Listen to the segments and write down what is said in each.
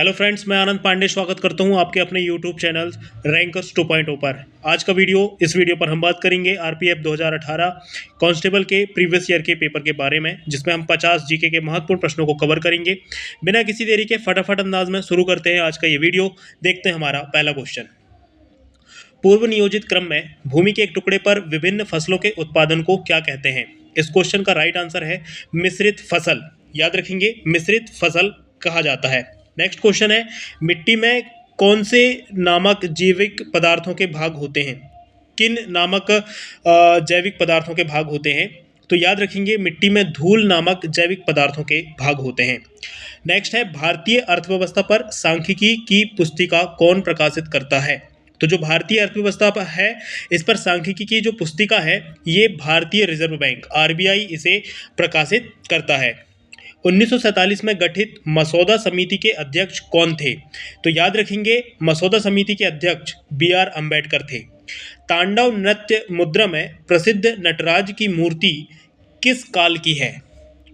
Hello friends, मैं आनंद पांडे स्वागत करता हूं आपके अपने यूट्यूब चैनल रैंकर्स 2.0 पर। आज का इस वीडियो पर हम बात करेंगे आरपीएफ 2018 कांस्टेबल के प्रीवियस ईयर के पेपर के बारे में, जिसमें हम 50 जीके के महत्वपूर्ण प्रश्नों को कवर करेंगे। बिना किसी देरी के फटाफट अंदाज में शुरू करते हैं आज का ये वीडियो। देखते हैं हमारा पहला क्वेश्चन। पूर्व नियोजित क्रम में भूमि के एक टुकड़े पर विभिन्न फसलों के उत्पादन को क्या कहते हैं? इस क्वेश्चन का राइट आंसर है मिश्रित फसल। याद रखेंगे, मिश्रित फसल कहा जाता है। नेक्स्ट क्वेश्चन है, मिट्टी में कौन से नामक जैविक पदार्थों के भाग होते हैं? किन नामक जैविक पदार्थों के भाग होते हैं? तो याद रखेंगे, मिट्टी में धूल नामक जैविक पदार्थों के भाग होते हैं। नेक्स्ट है, भारतीय अर्थव्यवस्था पर सांख्यिकी की पुस्तिका कौन प्रकाशित करता है? तो जो भारतीय अर्थव्यवस्था है, इस पर सांख्यिकी की जो पुस्तिका है, ये भारतीय रिजर्व बैंक आरबीआई इसे प्रकाशित करता है। 1947 में गठित मसौदा समिति के अध्यक्ष कौन थे? तो याद रखेंगे, मसौदा समिति के अध्यक्ष बी.आर. अम्बेडकर थे। तांडव नृत्य मुद्रा में प्रसिद्ध नटराज की मूर्ति किस काल की है?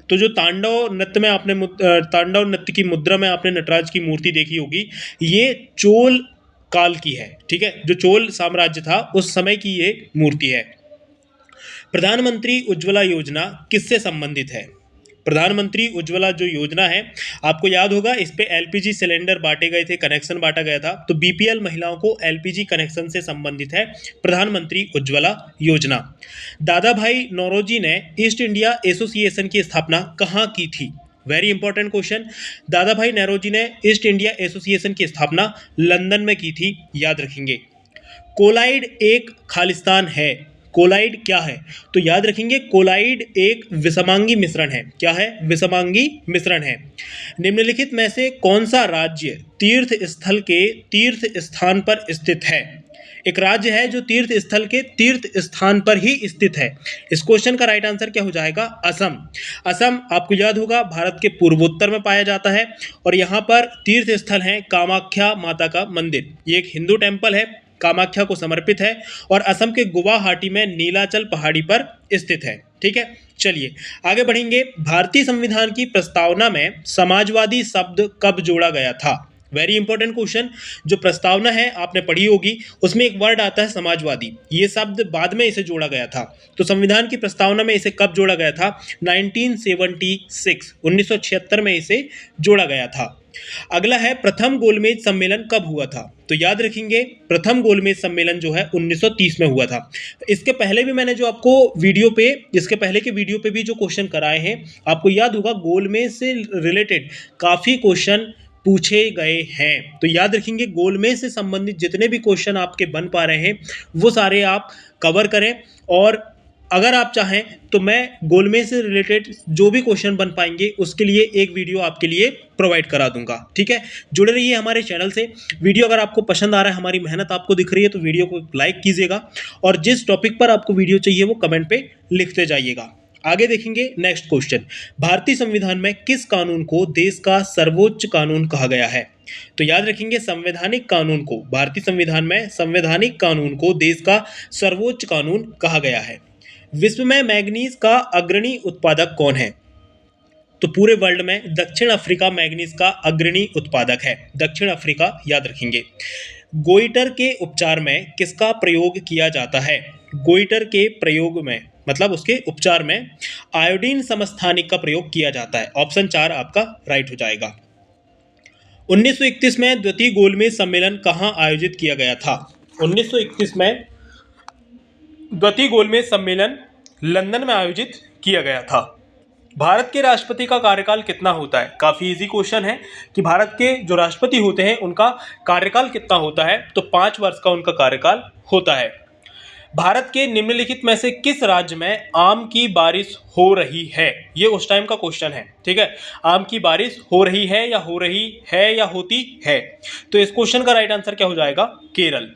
तो जो तांडव नृत्य की मुद्रा में आपने नटराज की मूर्ति देखी होगी, ये चोल काल की है। ठीक है, जो चोल साम्राज्य था उस समय की ये मूर्ति है। प्रधानमंत्री उज्ज्वला योजना किससे संबंधित है? प्रधानमंत्री उज्ज्वला जो योजना है, आपको याद होगा, इस पे एलपीजी सिलेंडर बांटे गए थे, कनेक्शन बांटा गया था। तो बीपीएल महिलाओं को एलपीजी कनेक्शन से संबंधित है प्रधानमंत्री उज्ज्वला योजना। दादा भाई नौरोजी ने ईस्ट इंडिया एसोसिएशन की स्थापना कहाँ की थी? Very important question. दादा भाई नौरोजी ने ईस्ट इंडिया एसोसिएशन की स्थापना लंदन में की थी। याद रखेंगे। कोलाइड एक खालिस्तान है। कोलाइड क्या है? तो याद रखेंगे, कोलाइड एक विषमांगी मिश्रण है। क्या है? विषमांगी मिश्रण है। निम्नलिखित में से कौन सा राज्य तीर्थ स्थल के तीर्थ स्थान पर स्थित है? एक राज्य है जो तीर्थ स्थल के तीर्थ स्थान पर ही स्थित है। इस क्वेश्चन का राइट आंसर क्या हो जाएगा? असम। असम आपको याद होगा, भारत के पूर्वोत्तर में पाया जाता है और यहाँ पर तीर्थ स्थल है कामाख्या माता का मंदिर। ये एक हिंदू टेम्पल है, कामाख्या को समर्पित है और असम के गुवाहाटी में नीलाचल पहाड़ी पर स्थित है। ठीक है, चलिए आगे बढ़ेंगे। भारतीय संविधान की प्रस्तावना में समाजवादी शब्द कब जोड़ा गया था? Very important question. जो प्रस्तावना है आपने पढ़ी होगी, उसमें एक वर्ड आता है समाजवादी। ये शब्द बाद में इसे जोड़ा गया था। तो संविधान की प्रस्तावना में इसे कब जोड़ा गया था? 1976 में इसे जोड़ा गया था। अगला है, प्रथम गोलमेज सम्मेलन कब हुआ था? तो याद रखेंगे, प्रथम गोलमेज सम्मेलन जो है 1930 में हुआ था। इसके पहले भी मैंने जो आपको इसके पहले के वीडियो पे भी जो क्वेश्चन कराए हैं, आपको याद होगा, गोलमेज से रिलेटेड काफ़ी क्वेश्चन पूछे गए हैं। तो याद रखेंगे, गोलमेज से संबंधित जितने भी क्वेश्चन आपके बन पा रहे हैं वो सारे आप कवर करें। और अगर आप चाहें तो मैं गोलमेज से रिलेटेड जो भी क्वेश्चन बन पाएंगे उसके लिए एक वीडियो आपके लिए प्रोवाइड करा दूंगा। ठीक है, जुड़े रहिए हमारे चैनल से। वीडियो अगर आपको पसंद आ रहा है, हमारी मेहनत आपको दिख रही है, तो वीडियो को लाइक कीजिएगा और जिस टॉपिक पर आपको वीडियो चाहिए वो कमेंट पे लिखते जाइएगा। आगे देखेंगे नेक्स्ट क्वेश्चन। भारतीय संविधान में किस कानून को देश का सर्वोच्च कानून कहा गया है? तो याद रखेंगे, संवैधानिक कानून को, भारतीय संविधान में संवैधानिक कानून को देश का सर्वोच्च कानून कहा गया है। विश्व में मैग्नीज का अग्रणी उत्पादक कौन है? तो पूरे वर्ल्ड में दक्षिण अफ्रीका मैग्नीज का अग्रणी उत्पादक है। दक्षिण अफ्रीका, याद रखेंगे। गोइटर के उपचार में किसका प्रयोग किया जाता है? गोइटर के प्रयोग में, मतलब उसके उपचार में आयोडीन समस्थानिक का प्रयोग किया जाता है। ऑप्शन 4 आपका राइट हो जाएगा। 1931 में द्वितीय गोलमेज सम्मेलन कहाँ आयोजित किया गया था? 1931 में द्वितीय गोलमेज सम्मेलन लंदन में आयोजित किया गया था। भारत के राष्ट्रपति का कार्यकाल कितना होता है? काफ़ी इजी क्वेश्चन है कि भारत के जो राष्ट्रपति होते हैं उनका कार्यकाल कितना होता है? तो 5 वर्ष का उनका कार्यकाल होता है। भारत के निम्नलिखित में से किस राज्य में आम की बारिश हो रही है? ये उस टाइम का क्वेश्चन है। ठीक है, आम की बारिश हो रही है या हो रही है या होती है? तो इस क्वेश्चन का राइट आंसर क्या हो जाएगा? केरल।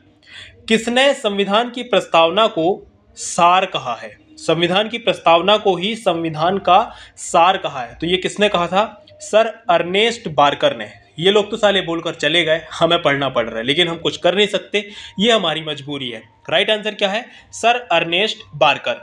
किसने संविधान की प्रस्तावना को सार कहा है? संविधान की प्रस्तावना को ही संविधान का सार कहा है। तो ये किसने कहा था? सर अर्नेस्ट बार्कर ने। ये लोग तो साले बोलकर चले गए, हमें पढ़ना पड़ रहा है, लेकिन हम कुछ कर नहीं सकते, ये हमारी मजबूरी है। राइट आंसर क्या है? Sir Ernest Barker.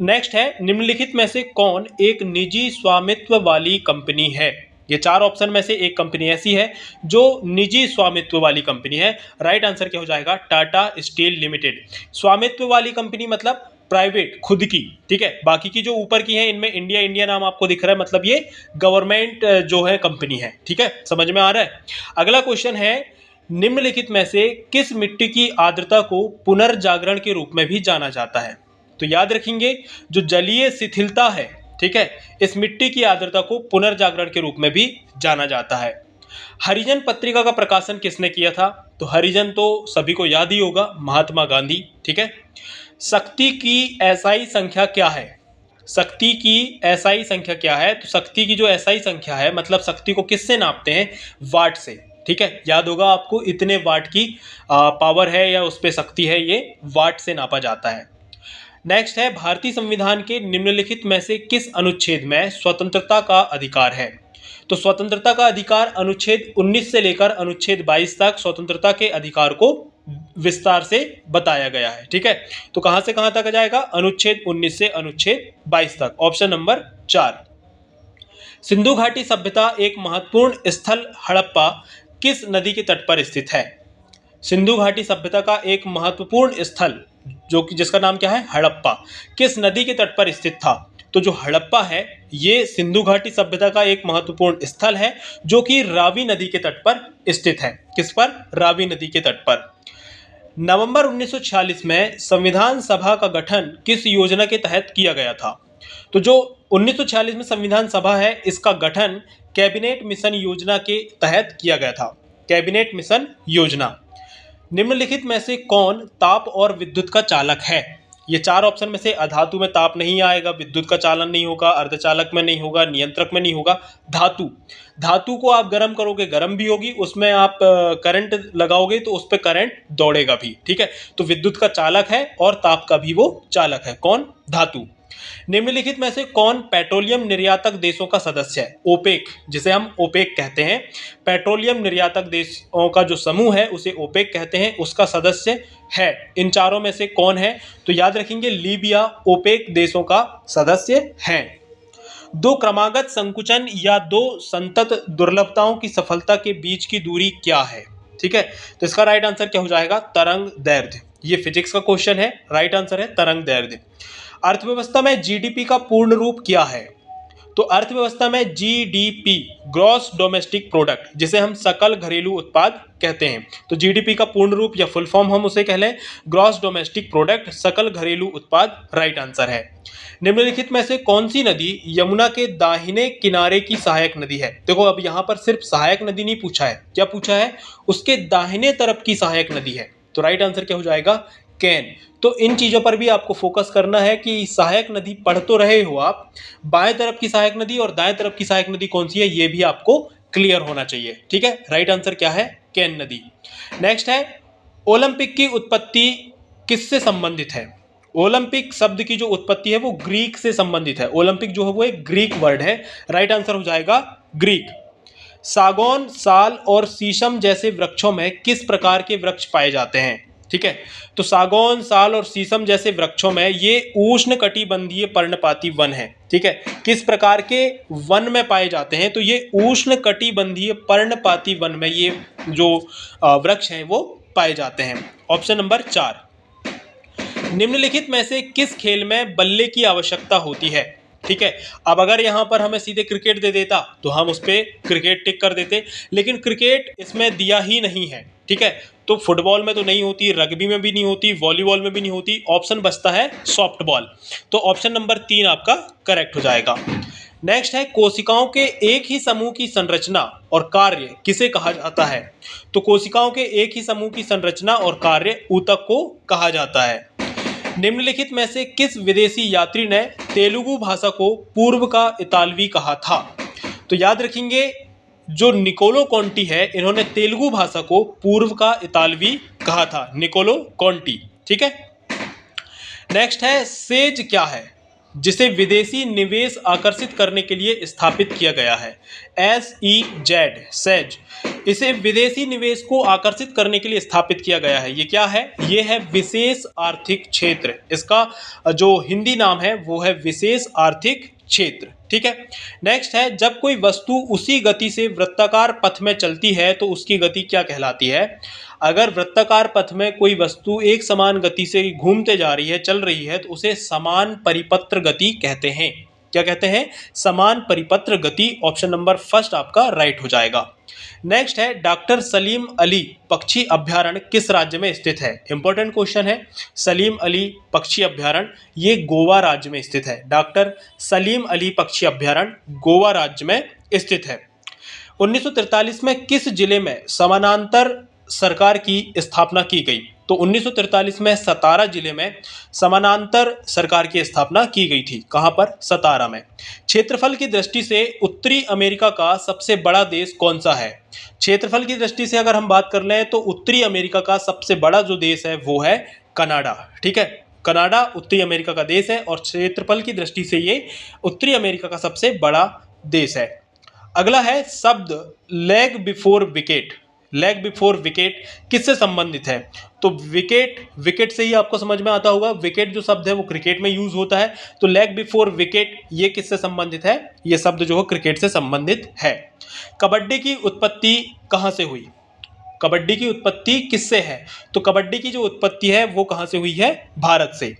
नेक्स्ट है, निम्नलिखित में से कौन एक निजी स्वामित्व वाली कंपनी है? ये 4 ऑप्शन में से एक कंपनी ऐसी है जो निजी स्वामित्व वाली कंपनी है। राइट आंसर क्या हो जाएगा? Tata steel limited. स्वामित्व वाली कंपनी मतलब प्राइवेट, खुद की, ठीक है। बाकी की जो ऊपर की है इनमें इंडिया इंडिया नाम आपको दिख रहा है, मतलब ये गवर्नमेंट जो है कंपनी है, ठीक है। समझ में आ रहा है? अगला क्वेश्चन है, निम्नलिखित में से किस मिट्टी की आर्द्रता को पुनर्जागरण के रूप में भी जाना जाता है? तो याद रखेंगे, जो जलीय शिथिलता है, ठीक है, इस मिट्टी की आर्द्रता को पुनर्जागरण के रूप में भी जाना जाता है। हरिजन पत्रिका का प्रकाशन किसने किया था? तो हरिजन तो सभी को याद ही होगा, महात्मा गांधी, ठीक है। शक्ति की एसआई संख्या क्या है? शक्ति की एसआई संख्या क्या है? तो शक्ति की जो एसआई संख्या है, मतलब शक्ति को किससे नापते हैं? वाट से, ठीक है। याद होगा आपको, इतने वाट की पावर है या उस पे शक्ति है, ये वाट से नापा जाता है। नेक्स्ट है, भारतीय संविधान के निम्नलिखित में से किस अनुच्छेद में स्वतंत्रता का अधिकार है? तो स्वतंत्रता का अधिकार अनुच्छेद 19 से लेकर अनुच्छेद 22 तक स्वतंत्रता के अधिकार को विस्तार से बताया गया है, ठीक है। तो कहां से कहां तक आ जाएगा? अनुच्छेद 19 से अनुच्छेद 22 तक। Option number 4। सिंधु घाटी सभ्यता एक महत्वपूर्ण स्थल हड़प्पा किस नदी के तट पर स्थित है? सिंधु घाटी सभ्यता का एक महत्वपूर्ण स्थल जो कि जिसका नाम क्या है? हड़प्पा, किस नदी के तट पर स्थित था? तो जो हड़प्पा है ये सिंधु घाटी सभ्यता का एक महत्वपूर्ण स्थल है जो कि रावी नदी के तट पर स्थित है। किस पर? रावी नदी के तट पर। नवंबर 1946 में संविधान सभा का गठन किस योजना के तहत किया गया था? तो जो 1946 में संविधान सभा है, इसका गठन कैबिनेट मिशन योजना के तहत किया गया था। कैबिनेट मिशन योजना। निम्नलिखित में से कौन ताप और विद्युत का चालक है? ये 4 ऑप्शन में से अधातु में ताप नहीं आएगा, विद्युत का चालन नहीं होगा, अर्धचालक में नहीं होगा, नियंत्रक में नहीं होगा। धातु, धातु को आप गर्म करोगे गर्म भी होगी, उसमें आप करंट लगाओगे तो उस पर करंट दौड़ेगा भी, ठीक है। तो विद्युत का चालक है और ताप का भी वो चालक है। कौन? धातु। निम्नलिखित में से कौन पेट्रोलियम निर्यातक देशों का सदस्य है? ओपेक, जिसे हम ओपेक कहते हैं, पेट्रोलियम निर्यातक देशों का जो समूह है उसे ओपेक कहते हैं, उसका सदस्य है। इन चारों में से कौन है? तो याद रखेंगे, लीबिया ओपेक देशों का सदस्य है। दो क्रमागत संकुचन या दो संतत दुर्लभताओं की सफलता के बीच की दूरी क्या है? ठीक है, तो इसका राइट आंसर क्या हो जाएगा? तरंग दैर्ध्य। ये फिजिक्स का क्वेश्चन है, राइट आंसर है तरंग दैर्ध्य। अर्थव्यवस्था में जीडीपी का पूर्ण रूप क्या है? तो अर्थव्यवस्था में जीडीपी, ग्रॉस डोमेस्टिक प्रोडक्ट, जिसे हम सकल घरेलू उत्पाद कहते हैं, तो जीडीपी का पूर्ण रूप या फुल फॉर्म हम उसे कह लें ग्रॉस डोमेस्टिक प्रोडक्ट, सकल घरेलू उत्पाद, राइट आंसर है। निम्नलिखित में से कौन सी नदी यमुना के दाहिने किनारे की सहायक नदी है? देखो अब यहाँ पर सिर्फ सहायक नदी नहीं पूछा है, क्या पूछा है? उसके दाहिने तरफ की सहायक नदी है। तो राइट आंसर क्या हो जाएगा? कैन। तो इन चीजों पर भी आपको फोकस करना है कि सहायक नदी पढ़ तो रहे हो आप, बाएं तरफ की सहायक नदी और दाएं तरफ की सहायक नदी कौन सी है ये भी आपको क्लियर होना चाहिए, ठीक है। राइट आंसर क्या है? कैन नदी। नेक्स्ट है, ओलंपिक की उत्पत्ति किससे संबंधित है? ओलंपिक शब्द की जो उत्पत्ति है वो ग्रीक से संबंधित है। ओलंपिक जो है वो एक ग्रीक वर्ड है, राइट आंसर हो जाएगा ग्रीक। सागौन, साल और शीशम जैसे वृक्षों में किस प्रकार के वृक्ष पाए जाते हैं? ठीक है, तो सागौन, साल और शीशम जैसे वृक्षों में ये उष्णकटिबंधीय पर्णपाती वन है, ठीक है। किस प्रकार के वन में पाए जाते हैं? तो ये उष्णकटिबंधीय पर्णपाती वन में ये जो वृक्ष हैं वो पाए जाते हैं। Option number 4। निम्नलिखित में से किस खेल में बल्ले की आवश्यकता होती है? ठीक है, अब अगर यहाँ पर हमें सीधे क्रिकेट दे देता तो हम उस पर क्रिकेट टिक कर देते, लेकिन क्रिकेट इसमें दिया ही नहीं है, ठीक है। तो फुटबॉल में तो नहीं होती, रग्बी में भी नहीं होती, वॉलीबॉल में भी नहीं होती, ऑप्शन बचता है सॉफ्ट बॉल। तो ऑप्शन नंबर 3 आपका करेक्ट हो जाएगा। नेक्स्ट है, कोशिकाओं के एक ही समूह की संरचना और कार्य किसे कहा जाता है? तो कोशिकाओं के एक ही समूह की संरचना और कार्य ऊतक को कहा जाता है। निम्नलिखित में से किस विदेशी यात्री ने तेलुगु भाषा को पूर्व का इतालवी कहा था? तो याद रखेंगे, जो निकोलो कॉन्टी है इन्होंने तेलुगु भाषा को पूर्व का इतालवी कहा था, निकोलो कॉन्टी, ठीक है। नेक्स्ट है, सेज क्या है जिसे विदेशी निवेश आकर्षित करने के लिए स्थापित किया गया है? SEZ, says. इसे विदेशी निवेश को आकर्षित करने के लिए स्थापित किया गया है। ये क्या है? ये है विशेष आर्थिक क्षेत्र। इसका जो हिंदी नाम है वो है विशेष आर्थिक क्षेत्र, ठीक है। नेक्स्ट है, जब कोई वस्तु उसी गति से वृत्ताकार पथ में चलती है तो उसकी गति क्या कहलाती है? अगर वृत्ताकार पथ में कोई वस्तु एक समान गति से घूमते जा रही है, चल रही है, तो उसे समान परिपत्र गति कहते हैं। क्या कहते हैं? समान परिपत्र गति। ऑप्शन नंबर फर्स्ट आपका राइट हो जाएगा। नेक्स्ट है, डॉक्टर सलीम अली पक्षी अभ्यारण्य किस राज्य में स्थित है? इंपॉर्टेंट क्वेश्चन है। सलीम अली पक्षी अभ्यारण्य ये गोवा राज्य में स्थित है। डॉक्टर सलीम अली पक्षी अभ्यारण्य गोवा राज्य में स्थित है। 1943 में किस जिले में समानांतर सरकार की स्थापना की गई? तो 1943 में सतारा जिले में समानांतर सरकार की स्थापना की गई थी। कहां पर? सतारा में। क्षेत्रफल की दृष्टि से उत्तरी अमेरिका का सबसे बड़ा देश कौन सा है? क्षेत्रफल की दृष्टि से अगर हम बात कर लें तो उत्तरी अमेरिका का सबसे बड़ा जो देश है वो है कनाडा। ठीक है, कनाडा उत्तरी अमेरिका का देश है और क्षेत्रफल की दृष्टि से ये उत्तरी अमेरिका का सबसे बड़ा देश है। अगला है शब्द leg before wicket. Leg before wicket किससे संबंधित है? तो विकेट से ही आपको समझ में आता होगा। विकेट जो शब्द है वो क्रिकेट में यूज होता है, तो लेग बिफोर विकेट ये किससे संबंधित है? ये शब्द जो है क्रिकेट से संबंधित है। कबड्डी की उत्पत्ति कहां से हुई? कबड्डी की उत्पत्ति किससे है? तो कबड्डी की जो उत्पत्ति है वो कहां से हुई है? भारत से।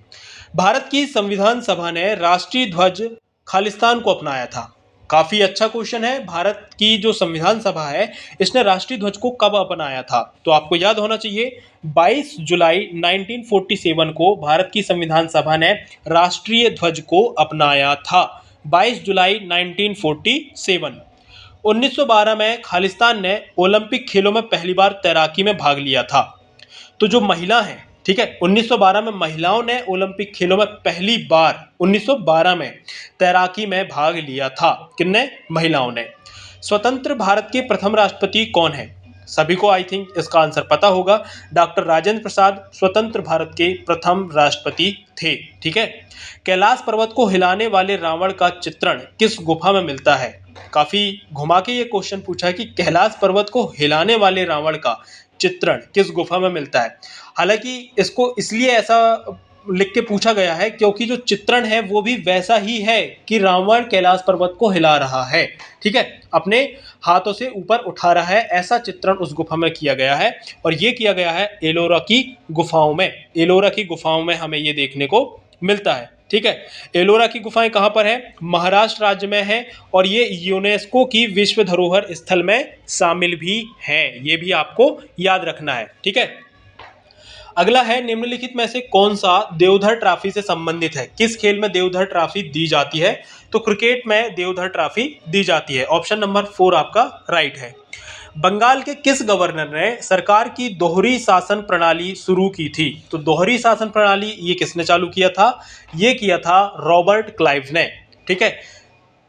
भारत की संविधान सभा ने राष्ट्रीय ध्वज खालिस्तान को अपनाया था। काफी अच्छा क्वेश्चन है। भारत की जो संविधान सभा है इसने राष्ट्रीय ध्वज को कब अपनाया था? तो आपको याद होना चाहिए 22 जुलाई 1947 को भारत की संविधान सभा ने राष्ट्रीय ध्वज को अपनाया था। 22 जुलाई 1947। 1912 में खालिस्तान ने ओलंपिक खेलों में पहली बार तैराकी में भाग लिया था। तो जो महिला है, ठीक है, 1912 में महिलाओं ने ओलंपिक खेलों में पहली बार 1912 में तैराकी में भाग लिया था। किसने? महिलाओं ने। स्वतंत्र भारत के प्रथम राष्ट्रपति कौन है? सभी को आई थिंक इसका आंसर पता होगा। डॉक्टर राजेंद्र प्रसाद स्वतंत्र भारत के प्रथम राष्ट्रपति थे। ठीक है। कैलाश पर्वत को हिलाने वाले रावण का चित्रण किस गुफा में मिलता है? काफी घुमा के ये क्वेश्चन पूछा है कि कैलाश पर्वत को हिलाने वाले रावण का चित्रण किस गुफा में मिलता है। हालांकि इसको इसलिए ऐसा लिख के पूछा गया है क्योंकि जो चित्रण है वो भी वैसा ही है कि रावण कैलाश पर्वत को हिला रहा है। ठीक है, अपने हाथों से ऊपर उठा रहा है, ऐसा चित्रण उस गुफा में किया गया है और ये किया गया है एलोरा की गुफाओं में। एलोरा की गुफाओं में हमें ये देखने को मिलता है। ठीक है, एलोरा की गुफाएं कहां पर है? महाराष्ट्र राज्य में है और ये यूनेस्को की विश्व धरोहर स्थल में शामिल भी है। ये भी आपको याद रखना है। ठीक है। अगला है, निम्नलिखित में से कौन सा देवधर ट्रॉफी से संबंधित है? किस खेल में देवधर ट्रॉफी दी जाती है? तो क्रिकेट में देवधर ट्रॉफी दी जाती है। ऑप्शन नंबर 4 आपका राइट है। बंगाल के किस गवर्नर ने सरकार की दोहरी शासन प्रणाली शुरू की थी? तो दोहरी शासन प्रणाली ये किसने चालू किया था? ये किया था रॉबर्ट क्लाइव ने। ठीक है,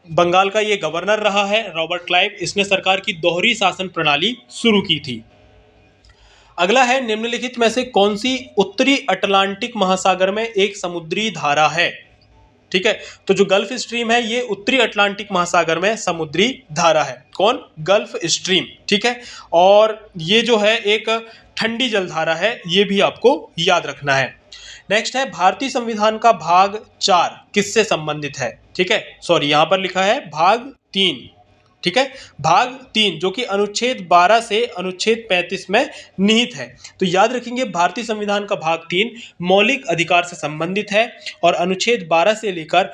बंगाल का ये गवर्नर रहा है रॉबर्ट क्लाइव, इसने सरकार की दोहरी शासन प्रणाली शुरू की थी। अगला है, निम्नलिखित में से कौन सी उत्तरी अटलांटिक महासागर में एक समुद्री धारा है? ठीक है, तो जो गल्फ स्ट्रीम है ये उत्तरी अटलांटिक महासागर में समुद्री धारा है। कौन? Gulf stream. ठीक है, और ये जो है एक ठंडी जलधारा है, ये भी आपको याद रखना है। नेक्स्ट है, भारतीय संविधान का भाग 4 किससे संबंधित है? ठीक है, सॉरी यहां पर लिखा है भाग 3। ठीक है, भाग 3 जो कि अनुच्छेद 12 से अनुच्छेद 35 में निहित है। तो याद रखेंगे भारतीय संविधान का भाग 3 मौलिक अधिकार से संबंधित है और अनुच्छेद 12 से लेकर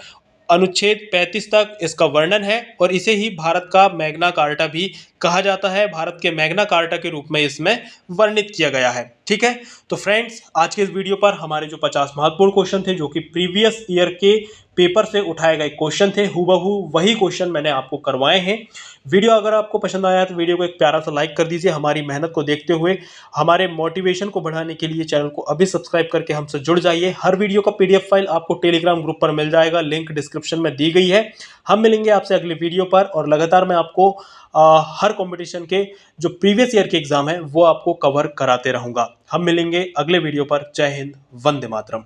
अनुच्छेद 35 तक इसका वर्णन है और इसे ही भारत का मैग्ना कार्टा भी कहा जाता है। भारत के मैग्ना कार्टा के रूप में इसमें वर्णित किया गया है। ठीक है, तो फ्रेंड्स आज के इस वीडियो पर हमारे जो 50 महत्वपूर्ण क्वेश्चन थे जो कि प्रीवियस ईयर के पेपर से उठाए गए क्वेश्चन थे, हूबहू वही क्वेश्चन मैंने आपको करवाए हैं। वीडियो अगर आपको पसंद आया तो वीडियो को एक प्यारा सा लाइक कर दीजिए। हमारी मेहनत को देखते हुए हमारे मोटिवेशन को बढ़ाने के लिए चैनल को अभी सब्सक्राइब करके हमसे जुड़ जाइए। हर वीडियो का PDF फाइल आपको टेलीग्राम ग्रुप पर मिल जाएगा, लिंक डिस्क्रिप्शन में दी गई है। हम मिलेंगे आपसे अगले वीडियो पर और लगातार मैं आपको हर कंपटीशन के जो प्रीवियस ईयर के एग्जाम है वो आपको कवर कराते रहूंगा। हम मिलेंगे अगले वीडियो पर। जय हिंद, वंदे मातरम।